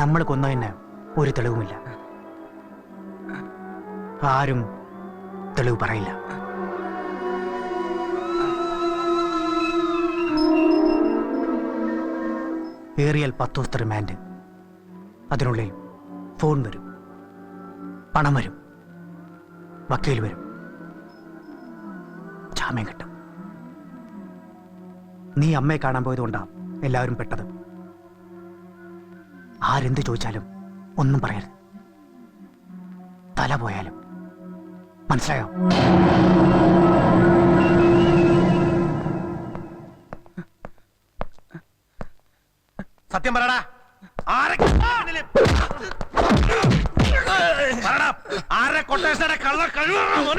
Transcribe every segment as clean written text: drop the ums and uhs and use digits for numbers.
നമ്മൾ കൊന്നതിന് ഒരു തെളിവുമില്ല. ആരും തെളിവ് പറയില്ല. ഏറിയാൽ 10 ദിവസത്തെ റിമാൻഡ്. അതിനുള്ളിൽ ഫോൺ വരും, പണം വരും, വക്കീൽ വരും, ജാമ്യം കിട്ടും. നീ അമ്മയെ കാണാൻ പോയതുകൊണ്ടാണ് എല്ലാവരും പെട്ടത്. ആരെന്ത് ചോദിച്ചാലും ഒന്നും പറയരുത്. തല പോയാലും. മനസ്സിലായോ? സത്യം പറയടാ. ആരെ കൊട്ടേഷനെ കള്ള കഴിവാണോ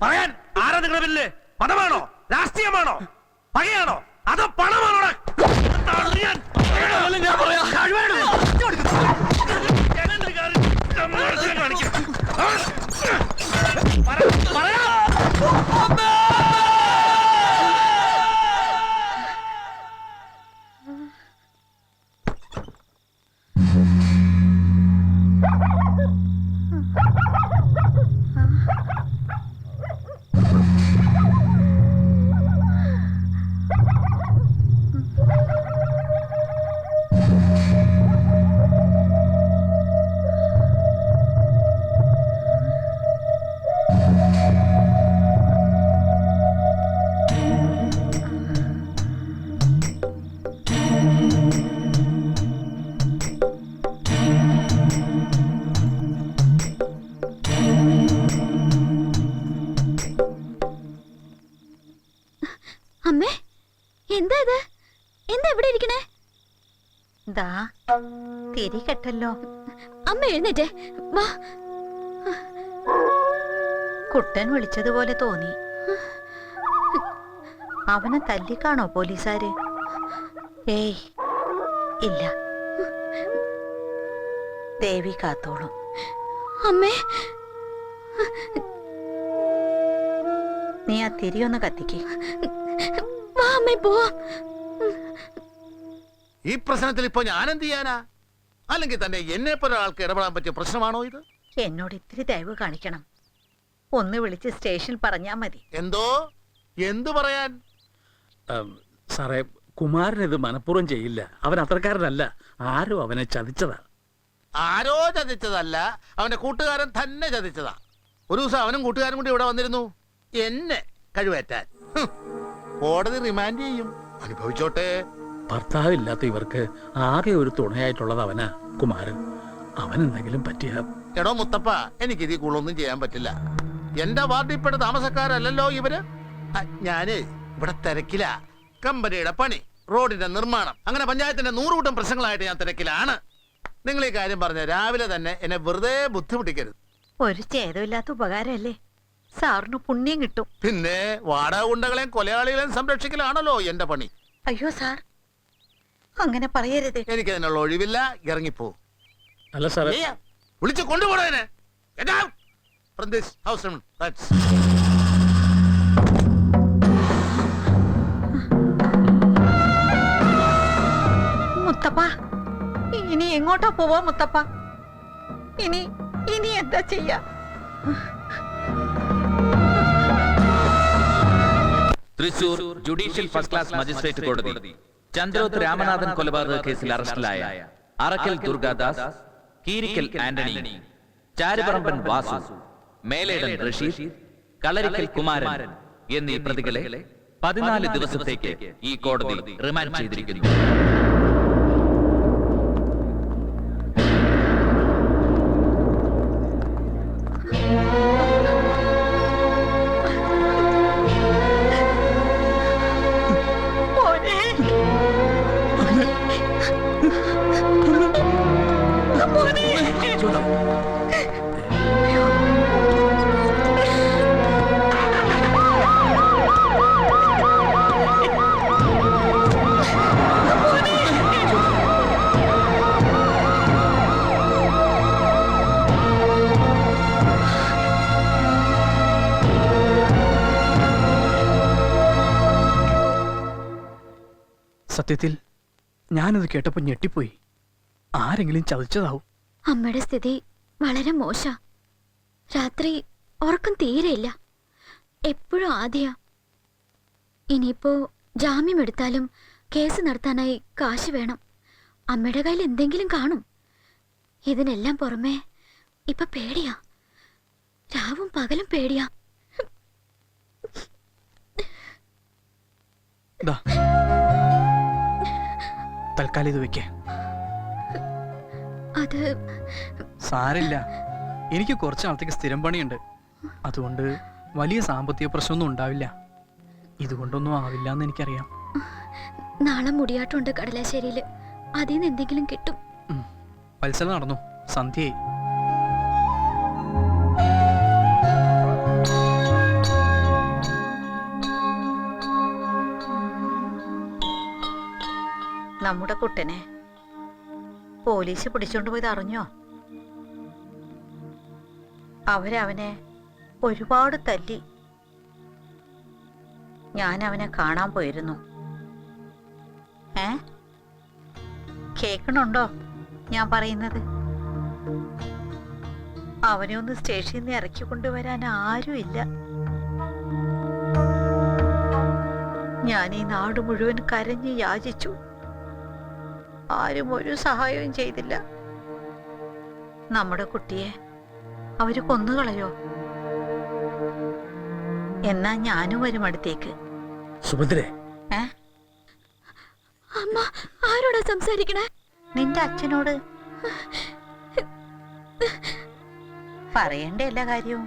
പറയാൻ? ആരാ നിങ്ങളുടെ പിന്നില്? മതമാണോ, രാഷ്ട്രീയമാണോ, പകയാണോ, അതോ പണമാണോ? അമ്മേ, എന്താ ഇത്? എന്താ ഇവിടെ ഇരിക്കണേ? തിരികെട്ടല്ലോ. അമ്മ എഴുന്നേറ്റേ വാ. കുട്ടൻ വിളിച്ചതുപോലെ തോന്നി. അവനെ തല്ലിക്കാണോ പോലീസുകാര്? ഏയ് ഇല്ല, ദേവി കാത്തോളും. അമ്മേ, നീ ആ തിരിയൊന്ന് കത്തിക്ക്. വാ അമ്മേ, പോവാം. ഈ പ്രശ്നത്തിൽ ഇപ്പൊ ഞാൻ എന്ത് ചെയ്യാനാ? അല്ലെങ്കിൽ തന്നെ എന്നെ പോലെ ആൾക്ക് ഇടപെടാൻ പറ്റിയ പ്രശ്നമാണോ ഇത്? എന്നോട് ഇത്തിരി ദയവ് കാണിക്കണം. ഒന്ന് വിളിച്ച് സ്റ്റേഷനിൽ പറഞ്ഞാ മതി. എന്തോ എന്തു പറയാൻ? സാറേ, കുമാരൻ ഇത് മനഃപൂർവ്വം ചെയ്യില്ല. അവൻ അത്രക്കാരനല്ല. ആരോ അവനെ ചതിച്ചതാ. ആരോ ചതിച്ചതല്ല, അവന്റെ കൂട്ടുകാരൻ തന്നെ ചതിച്ചതാ. ഒരു ദിവസം അവനും കൂട്ടുകാരും കൂടി ഇവിടെ വന്നിരുന്നു എന്നെ കഴിവേറ്റാൻ. കോടതി റിമാൻഡ് ചെയ്യും, അനുഭവിച്ചോട്ടെ. ഭർത്താവില്ലാത്ത ഇവർക്ക് ആകെ ഒരു തുണയായിട്ടുള്ളത് അവനാ കുമാരൻ. അവൻ എന്തെങ്കിലും പറ്റിയ... എടോ മുത്തപ്പ, എനിക്ക് ഇതിൽ കൂടുതലൊന്നും ചെയ്യാൻ പറ്റില്ല. എന്റെ വാർഡിൽപ്പെട്ട താമസക്കാരല്ലോ ഇവര്. ഞാന് ഇവിടെ തിരക്കില. കമ്പനിയുടെ പണി, റോഡിന്റെ നിർമ്മാണം, അങ്ങനെ പഞ്ചായത്തിന്റെ 100 കൂട്ടം പ്രശ്നങ്ങളായിട്ട് ഞാൻ തിരക്കിലാണ്. നിങ്ങൾ ഈ കാര്യം പറഞ്ഞ രാവിലെ തന്നെ എന്നെ വെറുതെ ബുദ്ധിമുട്ടിക്കരുത്. ഒരു ഛേദമില്ലാത്ത ഉപകാരമല്ലേ? സാറിന് പുണ്യം കിട്ടും. പിന്നെ വാടക ഗുണ്ടകളെയും കൊലയാളികളെയും സംരക്ഷിക്കലാണല്ലോ എന്റെ പണി. അയ്യോ സാർ, അങ്ങനെ പറയരുത്. എനിക്ക് അതിനുള്ള ഒഴിവില്ല, ഇറങ്ങിപ്പോ. അല്ല സാറേ, വിളിച്ചു കൊണ്ടുപോടേനെ. മുത്തപ്പ, ഇനി എങ്ങോട്ടാ പോവാ മുത്തപ്പ? ഇനി എന്താ ചെയ്യാ? Thrissur judicial first class magistrate കോടതി ചന്ദ്രോത്ത് രാമനാഥൻ കൊലപാതക കേസിൽ അറസ്റ്റിലായ അറക്കൽ ദുർഗാദാസ്, കീരിക്കൽ ആന്റണി, ചാരുപറമ്പൻ വാസു, മേലേടൻ റഷീദ്, കളരിക്കൽ കുമാരൻ എന്നീ പ്രതികളെ 14 ദിവസത്തേക്ക് ഈ കോടതി റിമാൻഡ് ചെയ്തിരിക്കുന്നു. സത്യത്തിൽ ഞാനത് കേട്ടപ്പോൾ ഞെട്ടിപ്പോയി. ആരെങ്കിലും ചതിച്ചതാവും. അമ്മയുടെ സ്ഥിതി വളരെ മോശ. രാത്രി ഉറക്കം തീരെയില്ല. എപ്പോഴും ആദ്യ. ഇനിയിപ്പോ ജാമ്യം എടുത്താലും കേസ് നടത്താനായി കാശ് വേണം. അമ്മയുടെ കയ്യിൽ എന്തെങ്കിലും കാണും. ഇതിനെല്ലാം പുറമെ ഇപ്പൊ പേടിയാ. രാവും പകലും പേടിയാ. ദാ, തൽക്കാലം ഇത് വെക്കേ. അത് സാരില്ല, എനിക്ക് കുറച്ച് നാളത്തേക്ക് സ്ഥിരം പണിയുണ്ട്. അതുകൊണ്ട് വലിയ സാമ്പത്തിക പ്രശ്നമൊന്നും ഉണ്ടാവില്ല. ഇതുകൊണ്ടൊന്നും ആവില്ല എന്ന് എനിക്കറിയാം. നാളെ മുടിയാട്ടമുണ്ട് കടലാശ്ശേരിയില്. അതിൽ നിന്ന് എന്തെങ്കിലും കിട്ടും. വത്സല നടന്നു. സന്ധ്യയായി. നമ്മുടെ കുട്ടനെ പോലീസ് പിടിച്ചോണ്ട് പോയത് അറിഞ്ഞോ? അവരവനെ ഒരുപാട് തല്ലി. ഞാൻ അവനെ കാണാൻ പോയിരുന്നു. കേൾക്കണുണ്ടോ ഞാൻ പറയുന്നത്? അവനെ ഒന്ന് സ്റ്റേഷനിൽ നിന്ന് ഇറക്കി കൊണ്ടുവരാൻ ആരുമില്ല. ഞാൻ ഈ നാട് മുഴുവൻ കരഞ്ഞ് യാചിച്ചു. ആരും ഒരു സഹായവും ചെയ്തില്ല. നമ്മുടെ കുട്ടിയെ അവര് കൊന്നുകളയോ? എന്നാ ഞാനും വരും അടുത്തേക്ക്. സുഭദ്രേ, അമ്മ ആരോടാ സംസാരിക്കണേ? നിന്റെ അച്ഛനോട്. പറയണ്ട എല്ലാ കാര്യവും.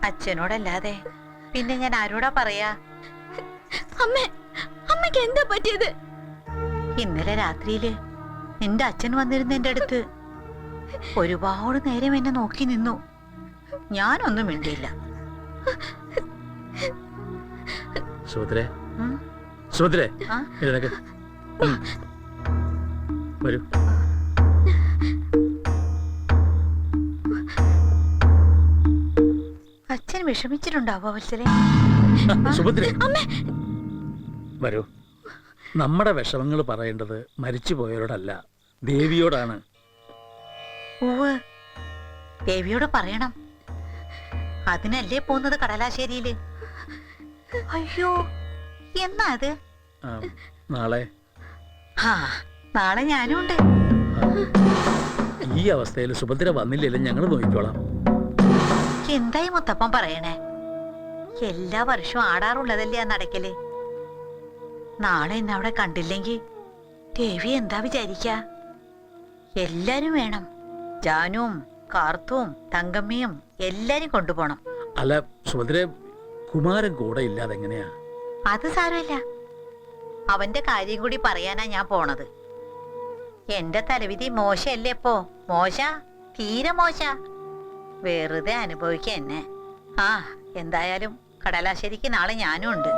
അച്ഛനോടല്ലാതെ പിന്നെ ഞാൻ ആരോടാ പറയാ? അമ്മേ, അമ്മയ്ക്ക് എന്താ പറ്റിയത്? ഇന്നലെ രാത്രിയില് നിന്റെ അച്ഛൻ വന്നിരുന്നു എന്റെ അടുത്ത്. ഒരുപാട് നേരം എന്നെ നോക്കി നിന്നു. ഞാനൊന്നും മിണ്ടിയില്ല. സുഭദ്രേ, സുഭദ്രേ, ആ? എഴുന്നേക്ക്. വരൂ. അച്ഛൻ വിഷമിച്ചിട്ടുണ്ടാവോ വത്സലേ? സുഭദ്രേ, വരൂ. നമ്മുടെ വിഷമങ്ങൾ പറയേണ്ടത് മരിച്ചുപോയവരോടല്ല, ദേവിയോടാണ്. ഉവ്വ്, ദേവിയോട് പറയണം. അതിനല്ലേ പോകുന്നത് കടലാശ്ശേരിയില്. അയ്യോ, എന്നാ അത്? ആ, നാളെ. നാളെ ഞാനും ഉണ്ട്. ഈ അവസ്ഥയിൽ സുഭദ്ര വന്നില്ലെങ്കിലും ഞങ്ങൾ നോക്കിക്കോളാം. എന്തായി മുത്തപ്പൻ പറയണേ? എല്ലാ വർഷവും ആടാറുള്ളതല്ലേ ആ നടക്കല്. നാളെ എന്നെ അവിടെ കണ്ടില്ലെങ്കിൽ ദേവി എന്താ വിചാരിക്ക? എല്ലാരും വേണം. ജാനുവും കാർത്തുവും തങ്കമ്മയും എല്ലാരും കൊണ്ടുപോണം. അല്ല സുഭദ്ര, കുമാരൻ കൂടെ ഇല്ലാതെ എങ്ങനെയാ? അത് സാരമില്ല. അവന്റെ കാര്യം കൂടി പറയാനാ ഞാൻ പോണത്. എന്റെ തലവിധി മോശല്ലേ ഇപ്പോ? മോശ, തീരെ മോശ. വെറുതെ അനുഭവിക്ക എന്നെ. എന്തായാലും കടലാശ്ശേരിക്ക് നാളെ ഞാനും ഉണ്ട്.